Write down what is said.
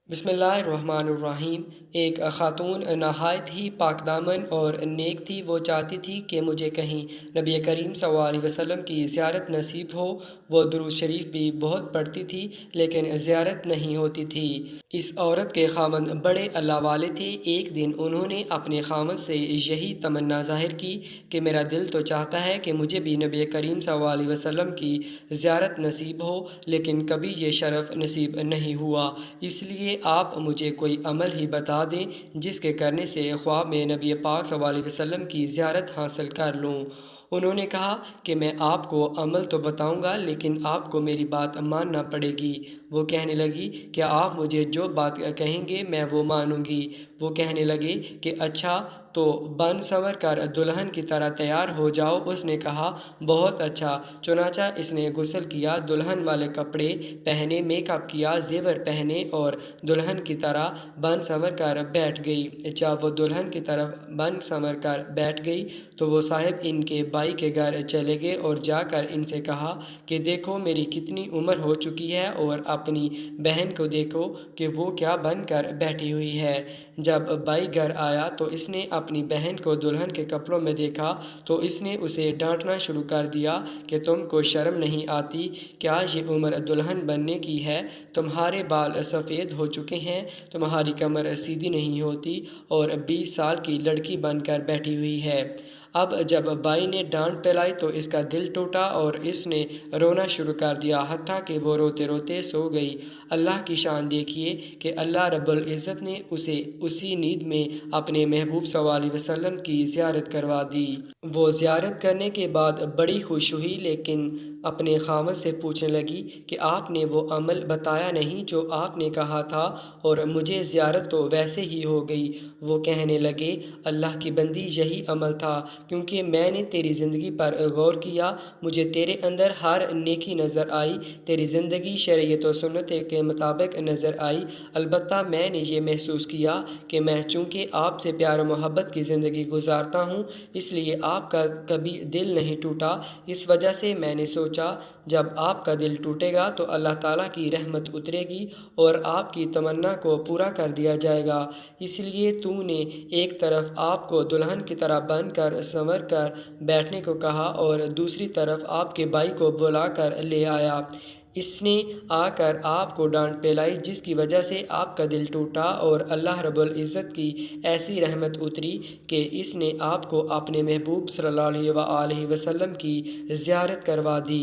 बिस्मिल्लाहिर्रहमानिर्रहीम। एक ख़ातून नहायत ही पाक दामन और नेक थी। वो चाहती थी कि मुझे कहीं नबी करीम सल्लल्लाहु अलैहि वसल्लम की ज़ियारत नसीब हो। वो दुरूद शरीफ भी बहुत पढ़ती थी लेकिन ज़ियारत नहीं होती थी। इस औरत के खामंद बड़े अल्लाह वाले थे। एक दिन उन्होंने अपने खामंद से यही तमन्ना ज़ाहिर की कि मेरा दिल तो चाहता है कि मुझे भी नबी करीम सल्लल्लाहु अलैहि वसल्लम की ज़ियारत नसीब हो, लेकिन कभी ये शरफ़ नसीब नहीं हुआ। इसलिए आप मुझे कोई अमल ही बता दें जिसके करने से ख्वाब में नबी पाक सल्लल्लाहु अलैहि वसल्लम की ज़ियारत हासिल कर लूँ। उन्होंने कहा कि मैं आपको अमल तो बताऊंगा लेकिन आपको मेरी बात मानना पड़ेगी। वो कहने लगी कि आप मुझे जो बात कहेंगे मैं वो मानूंगी। वो कहने लगे कि अच्छा, तो बन संवर कर दुल्हन की तरह तैयार हो जाओ। उसने कहा बहुत अच्छा। चुनाचा इसने गुस्ल किया, दुल्हन वाले कपड़े पहने, मेकअप किया, जेवर पहने और दुल्हन की तरह बन संवर कर बैठ गई। जब वो दुल्हन की तरफ बन संवर कर बैठ गई तो वो साहिब इनके बाई के घर चले गए और जाकर इनसे कहा कि देखो मेरी कितनी उम्र हो चुकी है और अपनी बहन को देखो कि वो क्या बन कर बैठी हुई है। जब बाई घर आया तो इसने अपनी बहन को दुल्हन के कपड़ों में देखा तो इसने उसे डांटना शुरू कर दिया कि तुमको शर्म नहीं आती? क्या ये उम्र दुल्हन बनने की है? तुम्हारे बाल सफ़ेद हो चुके हैं, तुम्हारी कमर सीधी नहीं होती और 20 साल की लड़की बनकर बैठी हुई है। अब जब बाई ने डांट फैलाई तो इसका दिल टूटा और इसने रोना शुरू कर दिया, हत्ता कि वो रोते रोते सो गई। अल्लाह की शान देखिए कि अल्लाह रब्बुल इज़्ज़त ने उसे उसी नींद में अपने महबूब सल्लल्लाहु अलैहि वसल्लम की ज़ियारत करवा दी। वो ज़ियारत करने के बाद बड़ी खुश हुई लेकिन अपने खामद से पूछने लगी कि आपने वो अमल बताया नहीं जो आपने कहा था और मुझे ज़ियारत तो वैसे ही हो गई। वो कहने लगे अल्लाह की बंदी, यही अमल था, क्योंकि मैंने तेरी ज़िंदगी पर गौर किया, मुझे तेरे अंदर हर नेकी नज़र आई, तेरी ज़िंदगी शरीयत और सुन्नत के मुताबिक नज़र आई। अलबत्ता मैंने ये महसूस किया कि मैं चूँकि आपसे प्यार और मोहब्बत की ज़िंदगी गुजारता हूँ इसलिए आपका कभी दिल नहीं टूटा। इस वजह से मैंने सोचा जब आपका दिल टूटेगा तो अल्लाह ताला की रहमत उतरेगी और आपकी तमन्ना को पूरा कर दिया जाएगा। इसलिए तूने एक तरफ आपको दुल्हन की तरह बन कर संवर कर बैठने को कहा और दूसरी तरफ आपके भाई को बुला कर ले आया। इसने आकर आपको डांट फैलाई जिसकी वजह से आपका दिल टूटा और अल्लाह रब्बुल इज़्ज़त की ऐसी रहमत उतरी कि इसने आपको अपने महबूब सल्लल्लाहु अलैहि वसल्लम की ज़ियारत करवा दी।